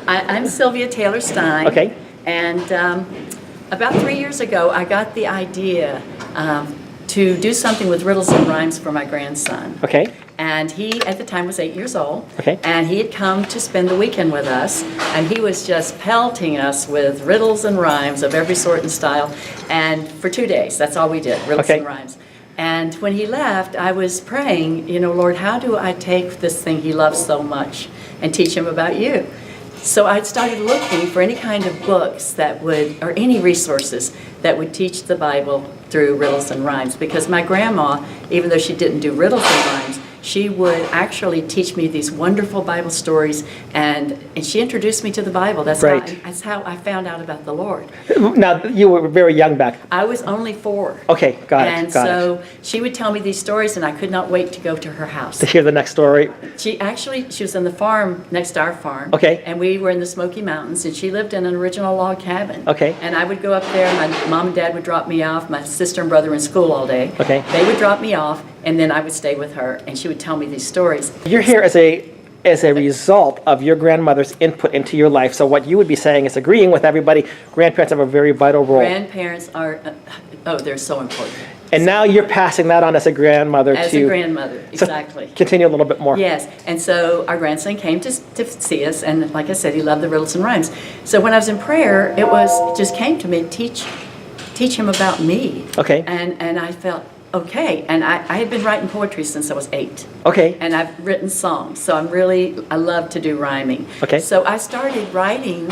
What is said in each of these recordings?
I'm Sylvia Taylor-Stein. Okay. And about 3 years ago, I got the idea to do something with Riddles and Rhymes for my grandson. Okay. And he, at the time, was 8 years old. Okay. And he had come to spend the weekend with us. And he was just pelting us with riddles and rhymes of every sort and style. And for 2 days, that's all we did, riddles and rhymes. And when he left, I was praying, Lord, how do I take this thing he loves so much and teach him about you? So I started looking for any kind of books that would, or any resources that would teach the Bible through riddles and rhymes. Because my grandma, even though she didn't do riddles and rhymes, she would actually teach me these wonderful Bible stories, and she introduced me to the Bible. That's how I found out about the Lord. Now, you were very young back. I was only 4. Okay, got it. And so she would tell me these stories, and I could not wait to go to her house. To hear the next story. She was on the farm next to our farm. Okay. And we were in the Smoky Mountains, and she lived in an original log cabin. Okay. And I would go up there, my mom and dad would drop me off, my sister and brother in school all day. Okay. They would drop me off, and then I would stay with her, and she would tell me these stories. You're here as a result of your grandmother's input into your life. So what you would be saying is agreeing with everybody. Grandparents have a very vital role. Grandparents are, they're so important. And now you're passing that on as a grandmother As a grandmother, exactly. So continue a little bit more. Yes, and so our grandson came to see us, and like I said, he loved the riddles and rhymes. So when I was in prayer, it just came to me, teach him about me. Okay. And I felt, okay, and I had been writing poetry since I was 8. Okay. And I've written songs, so I love to do rhyming. Okay. So I started writing,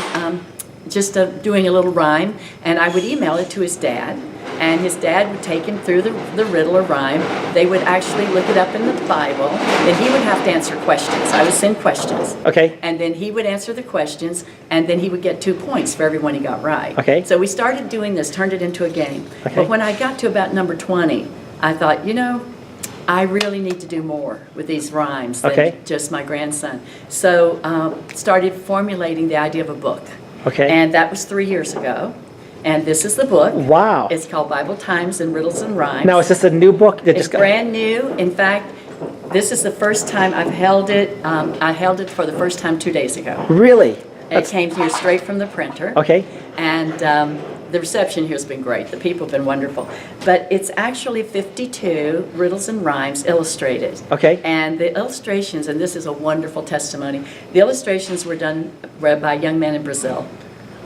doing a little rhyme, and I would email it to his dad, and his dad would take him through the riddle or rhyme. They would actually look it up in the Bible, then he would have to answer questions. I would send questions. Okay. And then he would answer the questions, and then he would get 2 points for every one he got right. Okay. So we started doing this, turned it into a game. Okay. But when I got to about number 20, I thought, I really need to do more with these rhymes than just my grandson. So started formulating the idea of a book. Okay. And that was 3 years ago. And this is the book. Wow. It's called Bible Times and Riddles and Rhymes. Now, is this a new book? It's brand new. In fact, this is the first time I've held it. I held it for the first time 2 days ago. Really? It came here straight from the printer. Okay. And the reception here has been great. The people have been wonderful. But it's actually 52 riddles and rhymes illustrated. Okay. And the illustrations, and this is a wonderful testimony, the illustrations were done by a young man in Brazil.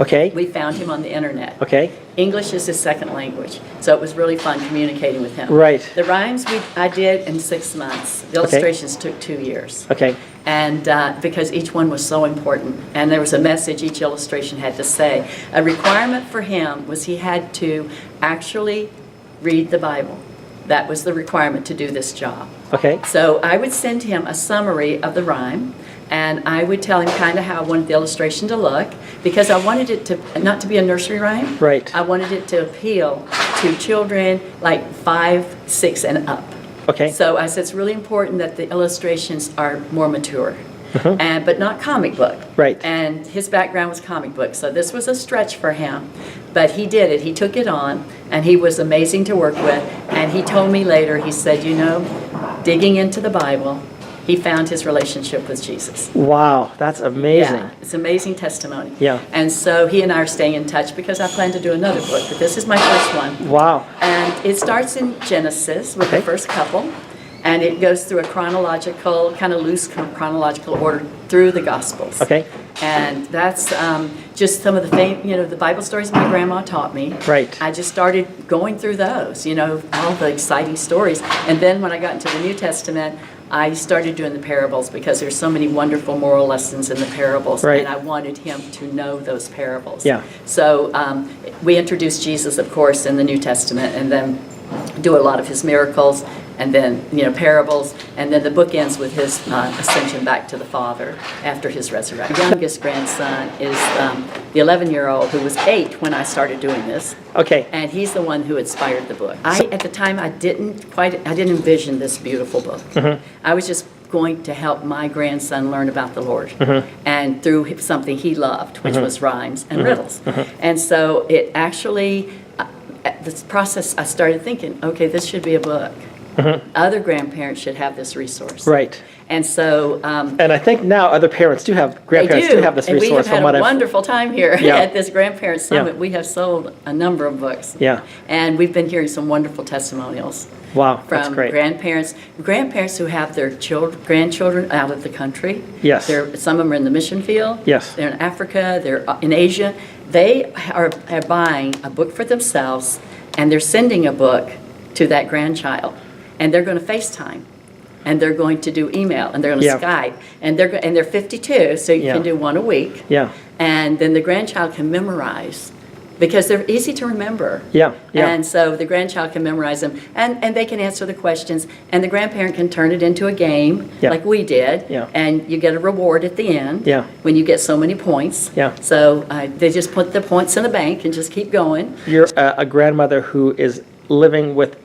Okay. We found him on the internet. Okay. English is his second language, so it was really fun communicating with him. Right. The rhymes I did in 6 months. The illustrations took 2 years. Okay. And because each one was so important, and there was a message each illustration had to say. A requirement for him was he had to actually read the Bible. That was the requirement to do this job. Okay. So I would send him a summary of the rhyme, and I would tell him kind of how I wanted the illustration to look, because I wanted it to not to be a nursery rhyme. Right. I wanted it to appeal to children like 5, 6, and up. Okay. So I said it's really important that the illustrations are more mature, but not comic book. Right. And his background was comic book, so this was a stretch for him. But he did it. He took it on, and he was amazing to work with. And he told me later, he said, digging into the Bible, he found his relationship with Jesus. Wow, that's amazing. Yeah, it's amazing testimony. Yeah. And so he and I are staying in touch because I plan to do another book, but this is my first one. Wow. And it starts in Genesis with the first couple, and it goes through a chronological, kind of loose chronological order through the Gospels. Okay. And that's just some of the Bible stories my grandma taught me. Right. I just started going through those, all the exciting stories. And then when I got into the New Testament, I started doing the parables because there's so many wonderful moral lessons in the parables, right. And I wanted him to know those parables. Yeah. So we introduced Jesus, of course, in the New Testament, and then do a lot of his miracles, and then parables, and then the book ends with his ascension back to the Father after his resurrection. My youngest grandson is the 11-year-old who was 8 when I started doing this. Okay. And he's the one who inspired the book. At the time, I didn't envision this beautiful book. Mm-hmm. I was just going to help my grandson learn about the Lord, and through something he loved, which was rhymes and riddles. And so it actually, this process, I started thinking, okay, this should be a book. Other grandparents should have this resource. Right. And so And I think now other grandparents do have this and resource. we have had from what a I've wonderful time here Yeah. at this Grandparent Summit. Yeah. We have sold a number of books. Yeah. And we've been hearing some wonderful testimonials. Wow, that's From great. grandparents who have their grandchildren out of the country. Yes. Some of them are in the mission field. Yes. They're in Africa, they're in Asia. They are buying a book for themselves, and they're sending a book to that grandchild. And they're going to FaceTime, and they're going to do email, and they're going to Yeah. Skype. And they're 52, so you Yeah. can do one a week. Yeah. And then the grandchild can memorize, because they're easy to remember. Yeah, yeah. And so the grandchild can memorize them, and they can answer the questions, and the grandparent can turn it into a game, Yeah. like we did. Yeah. And you get a reward at the end. Yeah. When you get so many points. Yeah. So they just put the points in the bank and just keep going. You're a grandmother who is living with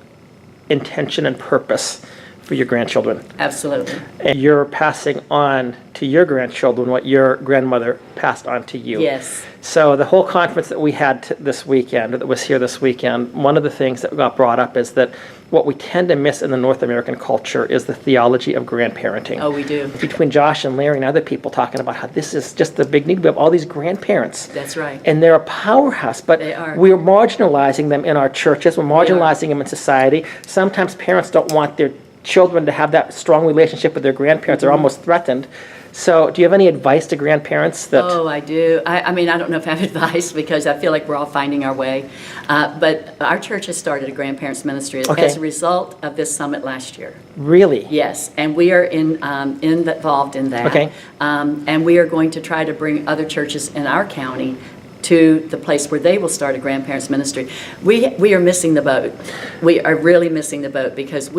intention and purpose for your grandchildren. Absolutely. And you're passing on to your grandchildren what your grandmother passed on to you. Yes. So the whole conference that we had this weekend, that was here this weekend, one of the things that got brought up is that what we tend to miss in the North American culture is the theology of grandparenting. Oh, we do. Between Josh and Larry and other people talking about how this is just the big need. We have all these grandparents. That's right. And they're a powerhouse, but They are. we're marginalizing them in our churches. We're marginalizing them in society. Sometimes parents don't want their children to have that strong relationship with their grandparents. They're almost threatened. So do you have any advice to grandparents that... Oh, I do. I mean, I don't know if I have advice, because I feel like we're all finding our way. But our church has started a grandparents ministry Okay. as a result of this summit last year. Really? Yes, and we are involved in that. Okay. And we are going to try to bring other churches in our county to the place where they will start a grandparents ministry. We are missing the boat. We are really missing the boat, because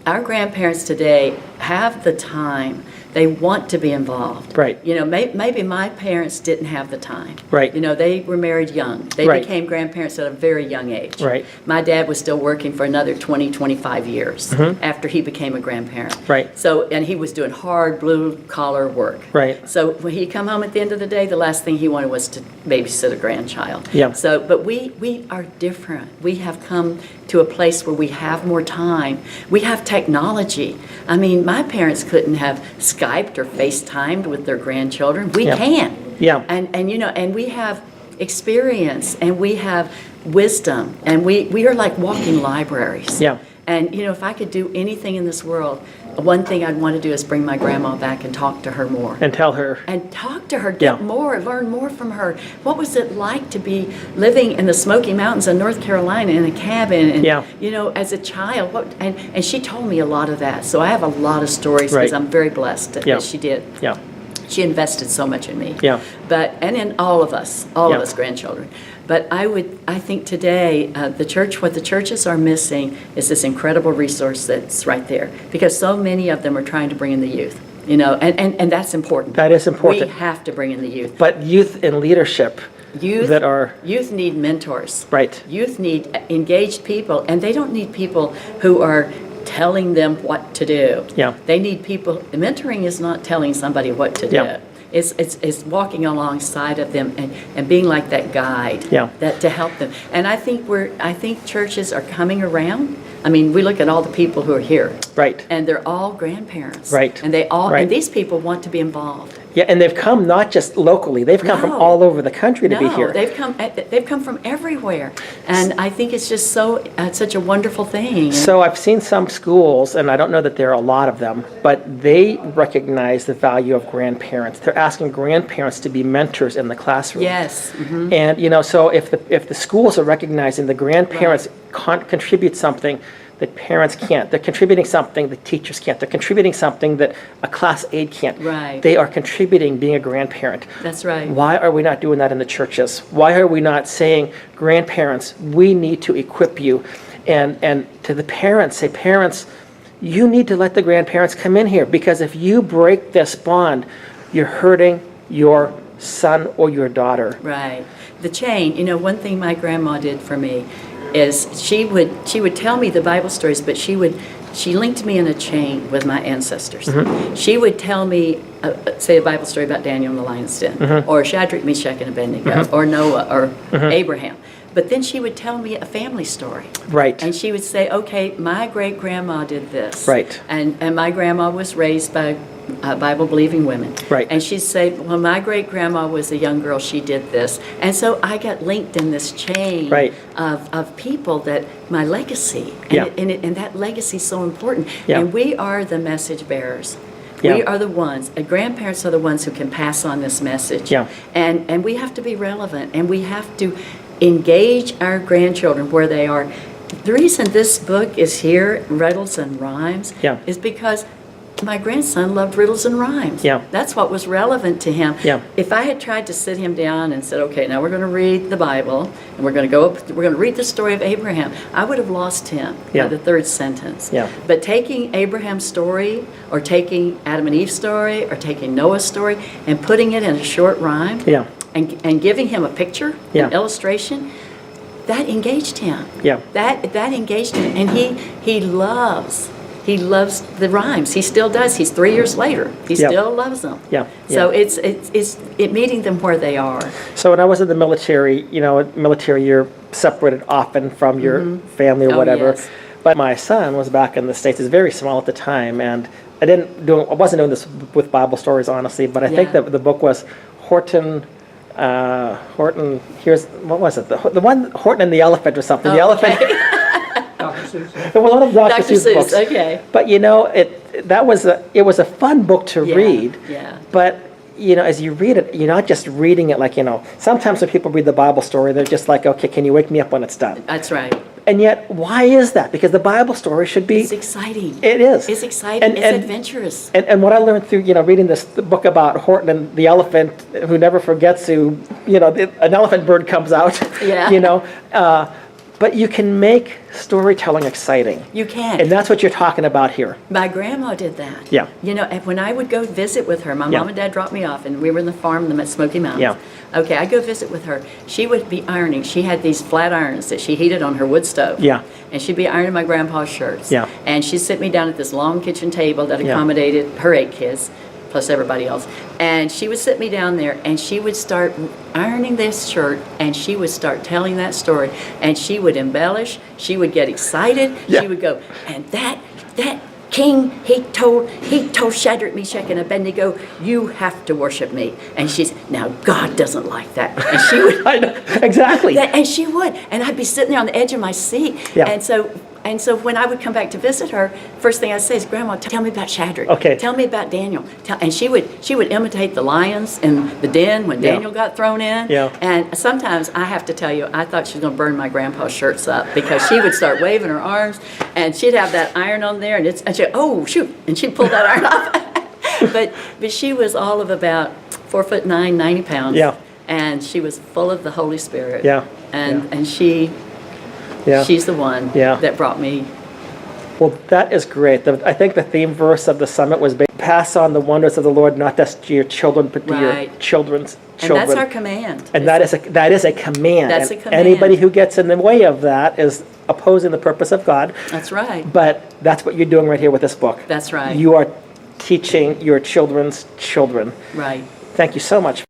our grandparents today have the time. They want to be involved. Right. You know, maybe my parents didn't have the time. Right. You know, they were married young. They Right. became grandparents at a very young age. Right. My dad was still working for another 20, 25 years after he became a grandparent. Right. So, and he was doing hard blue-collar work. Right. So when he'd come home at the end of the day, the last thing he wanted was to babysit a grandchild. Yeah. So, but we are different. We have come to a place where we have more time. We have technology. I mean, my parents couldn't have Skyped or FaceTimed with their grandchildren. We Yeah. can. Yeah. And you know, and we have experience, and we have wisdom, and we are like walking libraries. Yeah. And you know, if I could do anything in this world, one thing I'd want to do is bring my grandma back and talk to her more. And tell her. And talk to her, Yeah. get more, learn more from her. What was it like to be living in the Smoky Mountains of North Carolina in a cabin, and Yeah. you know, as a child? And she told me a lot of that. So I have a lot of stories, because Right. I'm very blessed that Yeah. she did. Yeah. She invested so much in me. Yeah. And in all of us Yeah. grandchildren. But I think today, what the churches are missing is this incredible resource that's right there, because so many of them are trying to bring in the youth, you know, and that's important. That is important. We have to bring in the youth. But youth in leadership Youth need mentors. Right. Youth need engaged people, and they don't need people who are telling them what to do. Yeah. They need people. Mentoring is not telling somebody what to Yeah. do. It's walking alongside of them and being like that guide. Yeah. That to help them. And I think churches are coming around. I mean, we look at all the people who are here. Right. And they're all grandparents. Right. And Right. and these people want to be involved. Yeah, and they've come not just locally, they've come from No. all over the country to be here. They've come from everywhere, and I think it's just such a wonderful thing. So I've seen some schools, and I don't know that there are a lot of them, but they recognize the value of grandparents. They're asking grandparents to be mentors in the classroom. Yes. Mhm. And you know, so if the schools are recognizing the grandparents contribute something that parents can't, they're contributing something that teachers can't, they're contributing something that a class aide can't. Right. They are contributing being a grandparent. That's right. Why are we not doing that in the churches? Why are we not saying, grandparents, we need to equip you? And to the parents, say, parents, you need to let the grandparents come in here, because if you break this bond, you're hurting your son or your daughter. Right. The chain. You know, one thing my grandma did for me is she would tell me the Bible stories, but she linked me in a chain with my ancestors. She would tell me, say a Bible story about Daniel in the lion's den, or Shadrach, Meshach, and Abednego, or Noah, or Abraham. But then she would tell me a family story. Right. And she would say, okay, my great-grandma did this. Right. And my grandma was raised by Bible-believing women. Right. And she'd say, well, my great-grandma was a young girl, she did this. And so I got linked in this chain Right. of people that, my legacy. Yeah. And that legacy is so important. Yeah. And we are the message bearers. Yeah. We are the ones, grandparents are the ones who can pass on this message. Yeah. And we have to be relevant, and we have to engage our grandchildren where they are. The reason this book is here, Riddles and Rhymes, Yeah. is because my grandson loved riddles and rhymes. Yeah. That's what was relevant to him. Yeah. If I had tried to sit him down and said, okay, now we're going to read the Bible, and we're going to read the story of Abraham, I would have lost him Yeah. by the third sentence. Yeah. But taking Abraham's story, or taking Adam and Eve's story, or taking Noah's story, and putting it in a short rhyme, Yeah. and giving him a picture, Yeah. an illustration, that engaged him. Yeah. That engaged him, and he loves the rhymes. He still does. He's 3 years later. He Yeah. still loves them. Yeah. So Yeah. it's meeting them where they are. So when I was in the military, military, you're separated often from your family or Oh, whatever. yes. But my son was back in the States. He was very small at the time, and I wasn't doing this with Bible stories, honestly, but I think Yeah. that the book was Horton, what was it? The one, Horton and the Elephant or something. The Oh, elephant. okay. There were a lot of Dr. Dr. Seuss Seuss, books. okay. But it was a fun book to Yeah, read. yeah. But as you read it, you're not just reading it like, sometimes when people read the Bible story, they're just like, okay, can you wake me up when it's done? That's right. And yet, why is that? Because the Bible story should be. It's exciting. It is. It's exciting. It's adventurous. And what I learned through, reading the book about Horton and the elephant who never forgets an elephant bird comes out. Yeah. But you can make storytelling exciting. You can. And that's what you're talking about here. My grandma did that. Yeah. And when I would go visit with her, my Yeah. mom and dad dropped me off, and we were in the farm in the Smoky Mountains. Yeah. Okay, I'd go visit with her. She would be ironing. She had these flat irons that she heated on her wood stove. Yeah. And she'd be ironing my grandpa's shirts. Yeah. And she'd sit me down at this long kitchen table that Yeah. accommodated her 8 kids, plus everybody else. And she would sit me down there, and she would start ironing this shirt, and she would start telling that story, and she would embellish, she would get excited, Yeah. she would go, and that king, he told Shadrach, Meshach, and Abednego, you have to worship me. And she's, now God doesn't like that. And she would. I know, exactly. And she would. And I'd be sitting there on the edge of my seat. Yeah. And so when I would come back to visit her, first thing I'd say is, Grandma, tell me about Shadrach. Okay. Tell me about Daniel. And she would imitate the lions in the den when Yeah. Daniel got thrown in. Yeah. And sometimes I have to tell you, I thought she was going to burn my grandpa's shirts up, because she would start waving her arms, and she'd have that iron on there, and she'd, oh, shoot, and she'd pull that iron off. But she was all of about 4'9", 90 pounds. Yeah. And she was full of the Holy Spirit. Yeah. And she... Yeah. She's the one Yeah. that brought me. Well, that is great. I think the theme verse of the summit was pass on the wonders of the Lord, not just to your children, but to your Right. children's And children. that's our command. And that is a command. That's And a command. anybody who gets in the way of that is opposing the purpose of God. That's right. But that's what you're doing right here with this book. That's right. You are teaching your children's children. Right. Thank you so much.